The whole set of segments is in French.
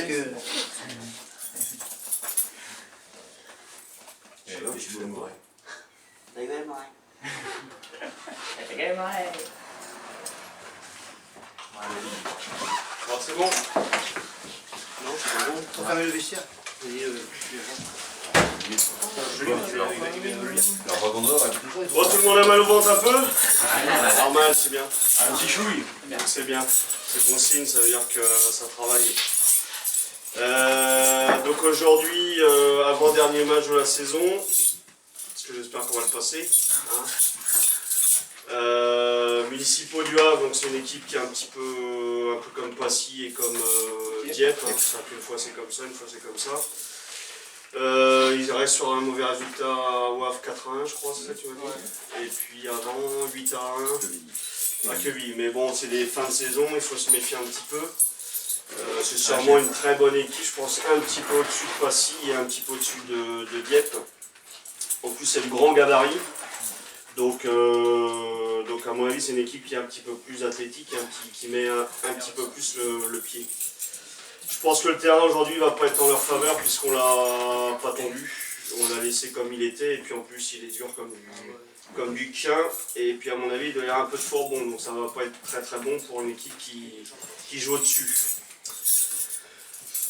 parce que... Alors c'est bon? Non, c'est bon. Faut fermer le vestiaire. Bon, tout le monde a mal au ventre un peu? Normal, c'est bien. Un petit chouille. C'est bien. C'est bon signe, ça veut dire que ça travaille. Donc aujourd'hui, avant-dernier match de la saison, parce que j'espère qu'on va le passer. Hein. Municipaux du Havre, donc c'est une équipe qui est un peu comme Passy et comme Dieppe. Hein. Une fois c'est comme ça, une fois c'est comme ça. Ils restent sur un mauvais résultat au Havre 4-1, je crois, c'est ça que tu m'as dit. Ouais. Et puis avant 8-1 à Quevilly. Mais bon, c'est des fins de saison, il faut se méfier un petit peu. C'est sûrement une très bonne équipe, je pense un petit peu au-dessus de Passy et un petit peu au-dessus de Dieppe. En plus, c'est le grand gabarit. Donc à mon avis, c'est une équipe qui est un petit peu plus athlétique et qui met un petit peu plus le pied. Je pense que le terrain aujourd'hui va pas être en leur faveur puisqu'on l'a pas tendu. On l'a laissé comme il était et puis en plus il est dur comme du quin. Et puis à mon avis, il doit y avoir un peu de fourbon, donc ça va pas être très très bon pour une équipe qui joue au-dessus.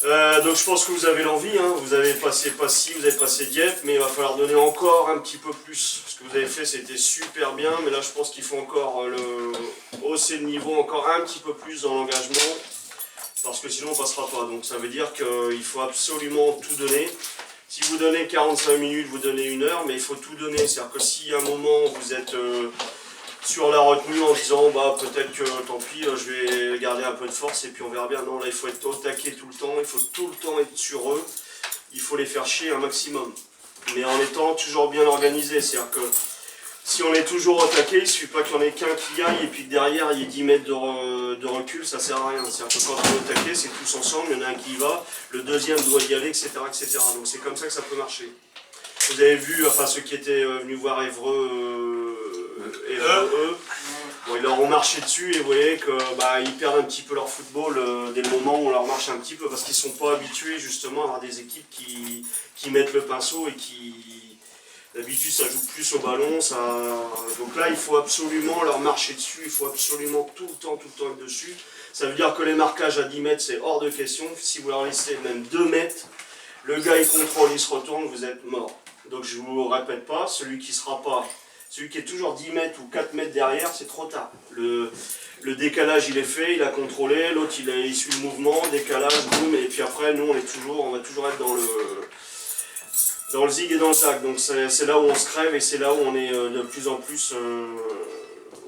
Donc je pense que vous avez l'envie, hein. Vous avez passé Passy, vous avez passé Dieppe, mais il va falloir donner encore un petit peu plus. Ce que vous avez fait c'était super bien, mais là je pense qu'il faut encore hausser le niveau encore un petit peu plus dans l'engagement, parce que sinon on ne passera pas. Donc ça veut dire qu'il faut absolument tout donner. Si vous donnez 45 minutes, vous donnez 1 heure, mais il faut tout donner. C'est-à-dire que si à un moment vous êtes sur la retenue en disant bah peut-être que tant pis, je vais garder un peu de force et puis on verra bien. Non, là il faut être au taquet tout le temps, il faut tout le temps être sur eux, il faut les faire chier un maximum. Mais en étant toujours bien organisé, c'est-à-dire que si on est toujours au taquet, il ne suffit pas qu'il n'y en ait qu'un qui aille et puis que derrière il y ait 10 mètres de recul, ça ne sert à rien. C'est-à-dire que quand on est au taquet, c'est tous ensemble, il y en a un qui y va, le deuxième doit y aller, etc. etc. Donc c'est comme ça que ça peut marcher. Vous avez vu, enfin ceux qui étaient venus voir Évreux, bon, ils leur ont marché dessus et vous voyez qu'ils perdent un petit peu leur football dès le moment où on leur marche un petit peu parce qu'ils ne sont pas habitués justement à avoir des équipes qui mettent le pinceau et qui d'habitude ça joue plus au ballon. Donc là il faut absolument leur marcher dessus, il faut absolument tout le temps être dessus. Ça veut dire que les marquages à 10 mètres c'est hors de question. Si vous leur laissez même 2 mètres, le gars il contrôle, il se retourne, vous êtes mort. Donc je ne vous répète pas, celui qui est toujours 10 mètres ou 4 mètres derrière, c'est trop tard. Le décalage il est fait, il a contrôlé, l'autre il suit le mouvement, décalage, boum, et puis après nous on va toujours être dans le zig et dans le zac. Donc c'est là où on se crève et c'est là où on est de plus en plus,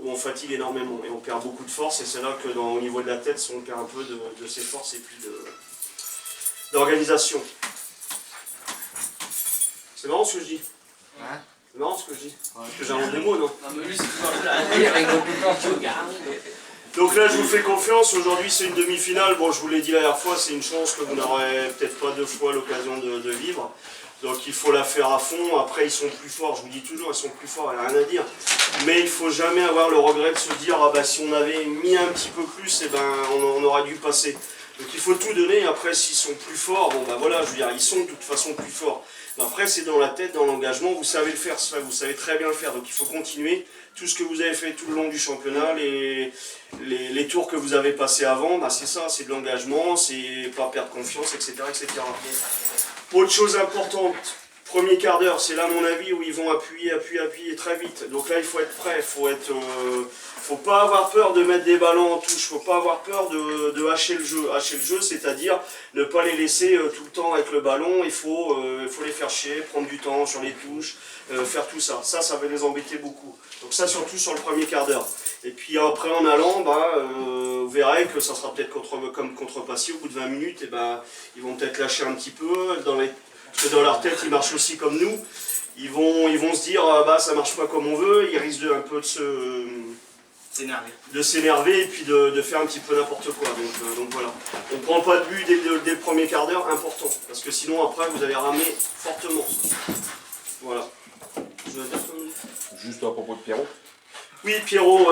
où on fatigue énormément et on perd beaucoup de force et c'est là que au niveau de la tête on perd un peu de ses forces et puis d'organisation. C'est marrant ce que je dis. Hein? C'est marrant ce que je dis. Parce que j'invente des mots, non? Non mais lui c'est toujours Donc là je vous fais confiance, aujourd'hui c'est une demi-finale, bon je vous l'ai dit la dernière fois, c'est une chance que vous n'aurez peut-être pas 2 fois l'occasion de vivre. Donc il faut la faire à fond, après ils sont plus forts, je vous dis toujours ils sont plus forts, il n'y a rien à dire. Mais il ne faut jamais avoir le regret de se dire ah bah si on avait mis un petit peu plus, eh ben, on aurait dû passer. Donc il faut tout donner, après s'ils sont plus forts, bon bah voilà, je veux dire, ils sont de toute façon plus forts. Mais après c'est dans la tête, dans l'engagement, vous savez le faire, ça, vous savez très bien le faire, donc il faut continuer. Tout ce que vous avez fait tout le long du championnat, les tours que vous avez passés avant, bah c'est ça, c'est de l'engagement, c'est pas perdre confiance, etc. etc. Autre chose importante, premier quart d'heure, c'est là à mon avis où ils vont appuyer très vite. Donc là il faut être prêt, faut pas avoir peur de mettre des ballons en touche, faut pas avoir peur de hacher le jeu. Hacher le jeu, c'est-à-dire ne pas les laisser tout le temps avec le ballon, il faut les faire chier, prendre du temps sur les touches, faire tout ça. Ça va les embêter beaucoup. Donc ça surtout sur le premier quart d'heure. Et puis après en allant, vous verrez que ça sera peut-être comme contre Passy, au bout de 20 minutes, et ils vont peut-être lâcher un petit peu, parce que dans leur tête ils marchent aussi comme nous. Ils vont se dire ça marche pas comme on veut, ils risquent un peu de s'énerver et puis de faire un petit peu n'importe quoi. Donc voilà. On ne prend pas de but dès le premier quart d'heure, important. Parce que sinon après vous allez ramer fortement. Voilà. Je veux dire comme... Juste à propos de Pierrot. Oui, Pierrot,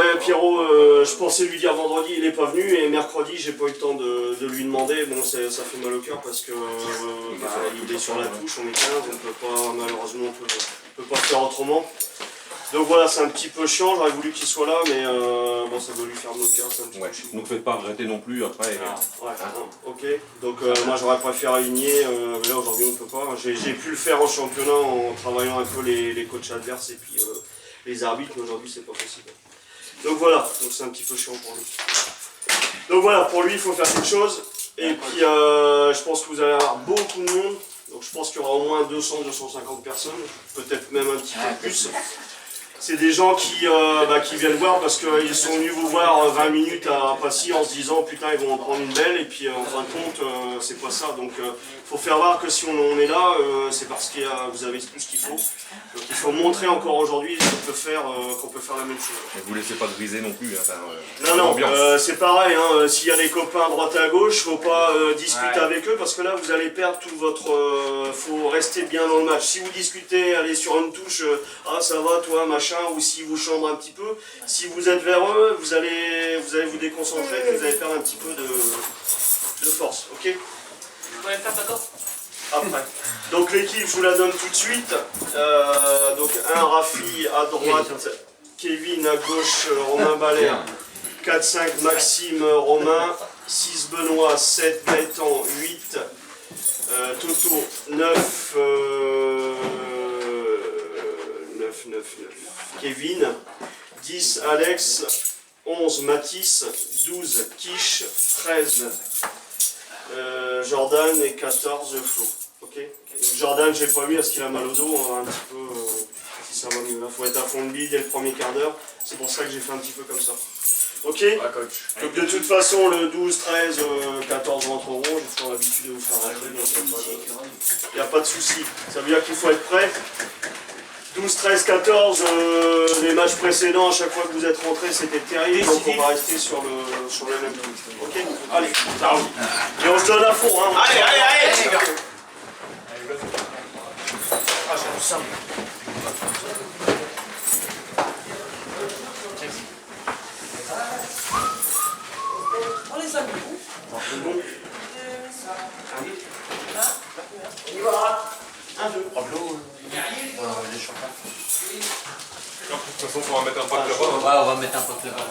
je pensais lui dire vendredi, il n'est pas venu, et mercredi, j'ai pas eu le temps de lui demander. Bon, ça fait mal au cœur parce que il est sur la touche, on est 15, on peut pas, malheureusement, on peut pas faire autrement. Donc voilà, c'est un petit peu chiant, j'aurais voulu qu'il soit là, mais bon, ça doit lui faire mal au cœur, c'est un petit peu chiant. Donc faites pas regretter non plus après. Ouais, ok. Donc moi j'aurais préféré aligner, mais là aujourd'hui on ne peut pas. J'ai pu le faire en championnat en travaillant un peu les coachs adverses et puis les arbitres, mais aujourd'hui c'est pas possible. Donc voilà, donc c'est un petit peu chiant pour lui. Donc voilà, pour lui il faut faire quelque chose. Et puis je pense que vous allez avoir beaucoup de monde. Donc je pense qu'il y aura au moins 200-250 personnes, peut-être même un petit peu plus. C'est des gens qui viennent voir parce qu'ils sont venus vous voir 20 minutes à Passy en se disant putain ils vont en prendre une belle et puis en fin de compte c'est pas ça. Donc il faut faire voir que si on est là c'est parce que vous avez tout ce qu'il faut. Donc il faut montrer encore aujourd'hui qu'on peut faire la même chose. Et vous laissez pas de briser non plus. Non, c'est pareil, hein, s'il y a les copains à droite et à gauche, faut pas discuter avec eux parce que là vous allez perdre tout votre... faut rester bien dans le match. Si vous discutez, allez sur une touche, ah ça va toi machin, ou si vous chambrez un petit peu, si vous êtes vers eux, vous allez vous déconcentrer et vous allez perdre un petit peu de force, ok? Vous pouvez le faire d'accord? Après. Donc l'équipe, je vous la donne tout de suite. Donc un Rafi à droite, Kevin à gauche, Romain Ballet, 4-5 Maxime, Romain, 6 Benoît, 7 Gaëtan, 8 Toto, 9 Kevin, 10 Alex, 11 Mathis, 12 Quiche, 13 Jordan et 14 Flo. Ok. Donc Jordan, j'ai pas mis parce qu'il a mal au dos, on va un petit peu si ça va mieux. Il faut être à fond de bille dès le premier quart d'heure. C'est pour ça que j'ai fait un petit peu comme ça. Ok. Ouais, coach. Donc de toute façon, le 12, 13, 14 rentreront. Je suis l'habitude de vous faire rentrer. Il n'y a pas de souci. Ça veut dire qu'il faut être prêt. 12, 13, 14, les matchs précédents, à chaque fois que vous êtes rentrés, c'était terrible, donc on va rester sur le même truc. Ok. Allez, ça roule. Et on se donne à fond, hein. Allez, les gars. Ah, j'ai du simple. On les a mis où? Bon. On y va. 1, 2. De toute façon, on va mettre un pack là-bas. Ouais, on va mettre un pote là-bas.